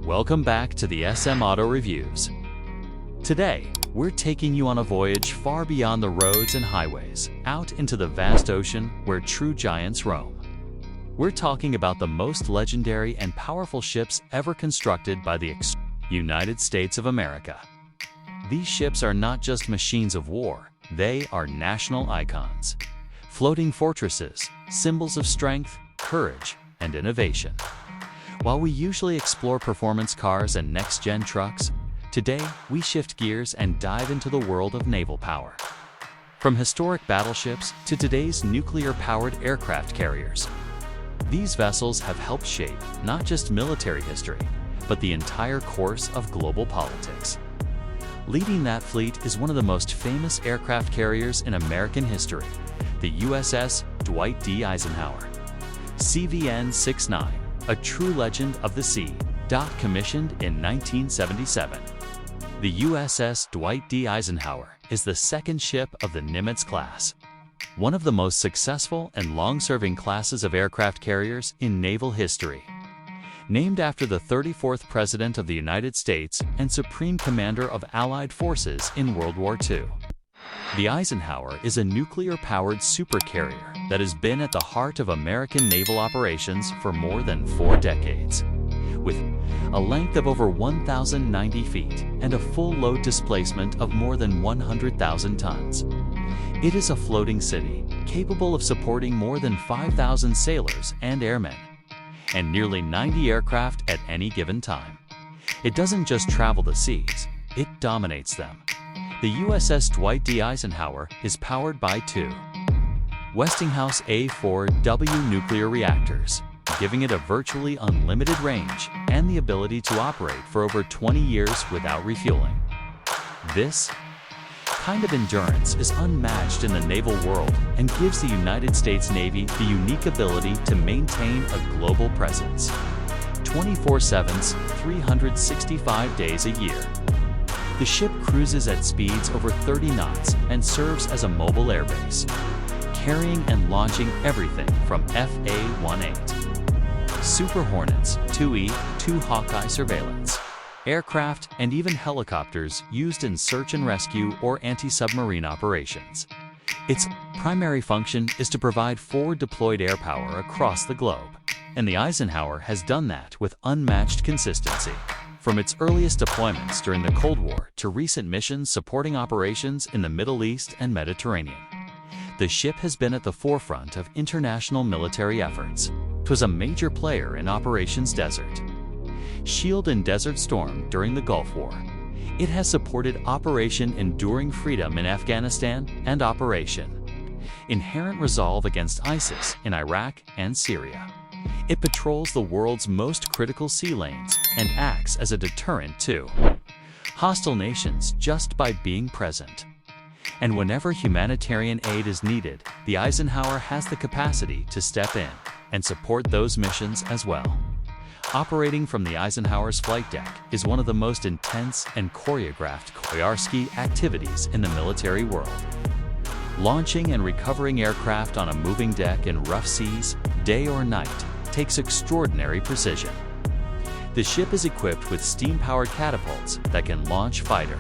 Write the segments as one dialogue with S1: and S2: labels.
S1: Welcome back to the SM Auto Reviews. Today, we're taking you on a voyage far beyond the roads and highways, out into the vast ocean where true giants roam. We're talking about the most legendary and powerful ships ever constructed by the United States of America. These ships are not just machines of war, they are national icons. Floating fortresses, symbols of strength, courage, and innovation. While we usually explore performance cars and next-gen trucks, today we shift gears and dive into the world of naval power. From historic battleships to today's nuclear-powered aircraft carriers. These vessels have helped shape not just military history, but the entire course of global politics. Leading that fleet is one of the most famous aircraft carriers in American history, the USS Dwight D. Eisenhower. CVN-69, a true legend of the sea, commissioned in 1977. The USS Dwight D. Eisenhower is the second ship of the Nimitz-class, one of the most successful and long-serving classes of aircraft carriers in naval history. Named after the 34th President of the United States and Supreme Commander of Allied Forces in World War II. The Eisenhower is a nuclear-powered supercarrier that has been at the heart of American naval operations for more than 4 decades. With a length of over 1,090 feet and a full load displacement of more than 100,000 tons. It is a floating city, capable of supporting more than 5,000 sailors and airmen, and nearly 90 aircraft at any given time. It doesn't just travel the seas, it dominates them. The USS Dwight D. Eisenhower is powered by 2 Westinghouse A4W nuclear reactors, giving it a virtually unlimited range and the ability to operate for over 20 years without refueling. This kind of endurance is unmatched in the naval world and gives the United States Navy the unique ability to maintain a global presence 24/7, 365 days a year. The ship cruises at speeds over 30 knots and serves as a mobile airbase, carrying and launching everything from FA-18, Super Hornets, 2E, 2 Hawkeye surveillance, aircraft, and even helicopters used in search and rescue or anti-submarine operations. Its primary function is to provide forward deployed air power across the globe, and the Eisenhower has done that with unmatched consistency. From its earliest deployments during the Cold War to recent missions supporting operations in the Middle East and Mediterranean, the ship has been at the forefront of international military efforts. It was a major player in Operations Desert Shield and Desert Storm during the Gulf War. It has supported Operation Enduring Freedom in Afghanistan and Operation Inherent Resolve against ISIS in Iraq and Syria. It patrols the world's most critical sea lanes and acts as a deterrent to hostile nations just by being present. And whenever humanitarian aid is needed, the Eisenhower has the capacity to step in and support those missions as well. Operating from the Eisenhower's flight deck is one of the most intense and choreographed activities in the military world. Launching and recovering aircraft on a moving deck in rough seas, day or night, takes extraordinary precision. The ship is equipped with steam-powered catapults that can launch fighter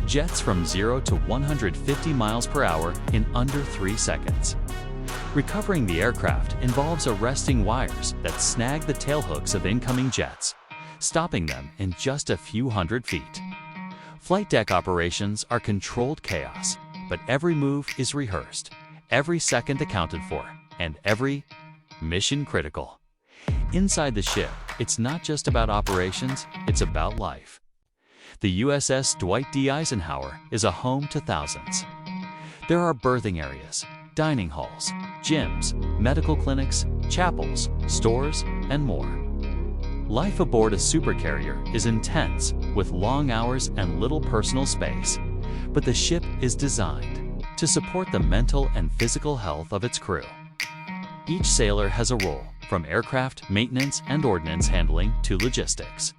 S1: jets from 0 to 150 miles per hour in under 3 seconds. Recovering the aircraft involves arresting wires that snag the tailhooks of incoming jets, stopping them in just a few hundred feet. Flight deck operations are controlled chaos, but every move is rehearsed, every second accounted for, and every mission critical. Inside the ship, it's not just about operations, it's about life. The USS Dwight D. Eisenhower is a home to thousands. There are berthing areas, dining halls, gyms, medical clinics, chapels, stores, and more. Life aboard a supercarrier is intense, with long hours and little personal space, but the ship is designed to support the mental and physical health of its crew. Each sailor has a role, from aircraft maintenance and ordnance handling to logistics,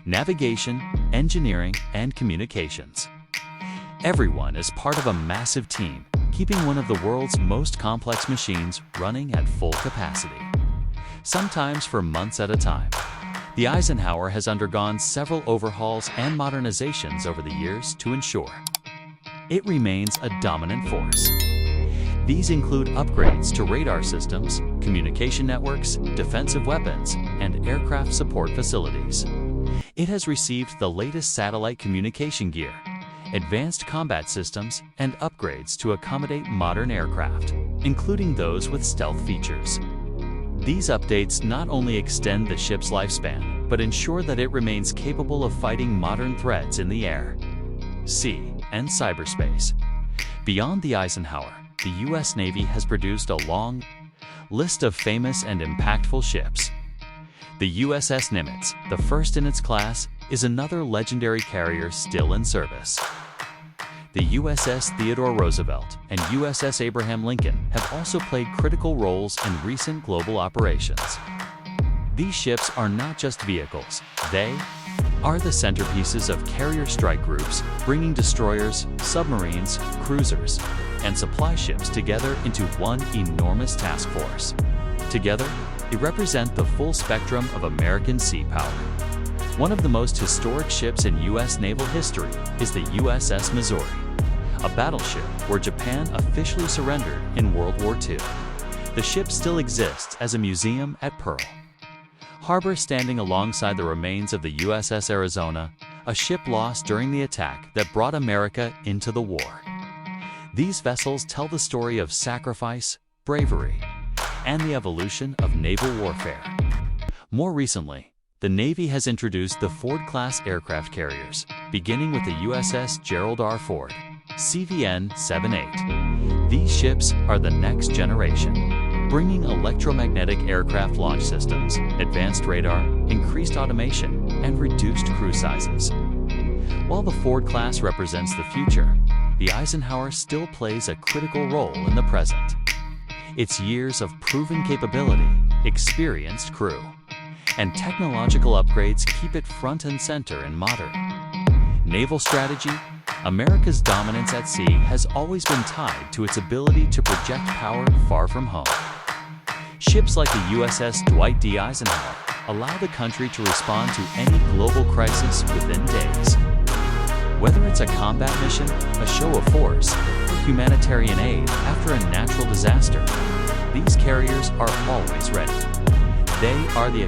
S1: navigation, engineering, and communications. Everyone is part of a massive team, keeping one of the world's most complex machines running at full capacity, sometimes for months at a time. The Eisenhower has undergone several overhauls and modernizations over the years to ensure it remains a dominant force. These include upgrades to radar systems, communication networks, defensive weapons, and aircraft support facilities. It has received the latest satellite communication gear, advanced combat systems, and upgrades to accommodate modern aircraft, including those with stealth features. These updates not only extend the ship's lifespan, but ensure that it remains capable of fighting modern threats in the air, sea, and cyberspace. Beyond the Eisenhower, the U.S. Navy has produced a long list of famous and impactful ships. The USS Nimitz, the first in its class, is another legendary carrier still in service. The USS Theodore Roosevelt and USS Abraham Lincoln have also played critical roles in recent global operations. These ships are not just vehicles, they are the centerpieces of carrier strike groups, bringing destroyers, submarines, cruisers, and supply ships together into one enormous task force. Together, they represent the full spectrum of American sea power. One of the most historic ships in U.S. naval history is the USS Missouri, a battleship where Japan officially surrendered in World War II. The ship still exists as a museum at Pearl Harbor, standing alongside the remains of the USS Arizona, a ship lost during the attack that brought America into the war. These vessels tell the story of sacrifice, bravery, and the evolution of naval warfare. More recently, the Navy has introduced the Ford-class aircraft carriers, beginning with the USS Gerald R. Ford, CVN-78. These ships are the next generation, bringing electromagnetic aircraft launch systems, advanced radar, increased automation, and reduced crew sizes. While the Ford class represents the future, the Eisenhower still plays a critical role in the present. Its years of proven capability, experienced crew, and technological upgrades keep it front and center in modern naval strategy. America's dominance at sea has always been tied to its ability to project power far from home. Ships like the USS Dwight D. Eisenhower allow the country to respond to any global crisis within days. Whether it's a combat mission, a show of force, or humanitarian aid after a natural disaster, these carriers are always ready. They are the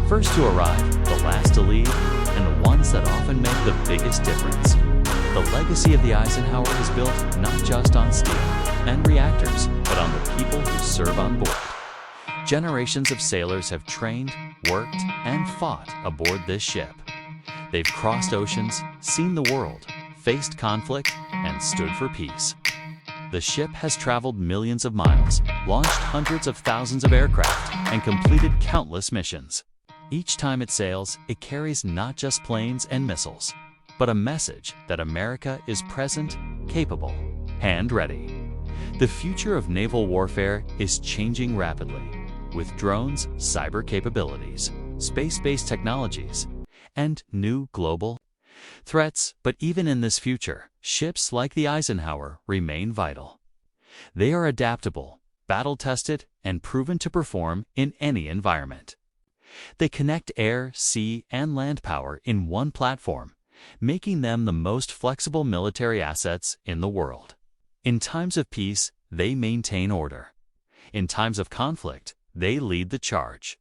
S1: first to arrive, the last to leave, and the ones that often make the biggest difference. The legacy of the Eisenhower is built not just on steel and reactors, but on the people who serve on board. Generations of sailors have trained, worked, and fought aboard this ship. They've crossed oceans, seen the world, faced conflict, and stood for peace. The ship has traveled millions of miles, launched hundreds of thousands of aircraft, and completed countless missions. Each time it sails, it carries not just planes and missiles, but a message that America is present, capable, and ready. The future of naval warfare is changing rapidly, with drones, cyber capabilities, space-based technologies, and new global threats. But even in this future, ships like the Eisenhower remain vital. They are adaptable, battle-tested, and proven to perform in any environment. They connect air, sea, and land power in one platform, making them the most flexible military assets in the world. In times of peace, they maintain order. In times of conflict, they lead the charge.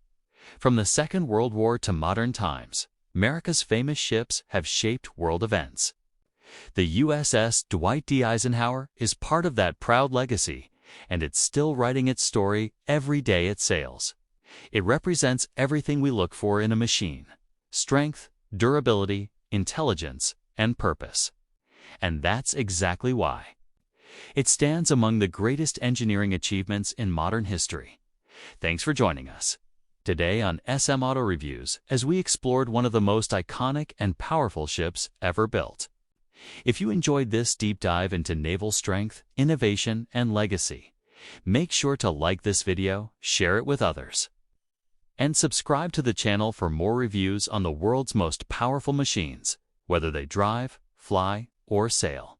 S1: From the Second World War to modern times, America's famous ships have shaped world events. The USS Dwight D. Eisenhower is part of that proud legacy, and it's still writing its story every day it sails. It represents everything we look for in a machine: strength, durability, intelligence, and purpose. And that's exactly why it stands among the greatest engineering achievements in modern history. Thanks for joining us today on SM Auto Reviews as we explored one of the most iconic and powerful ships ever built. If you enjoyed this deep dive into naval strength, innovation, and legacy, make sure to like this video, share it with others, and subscribe to the channel for more reviews on the world's most powerful machines, whether they drive, fly, or sail.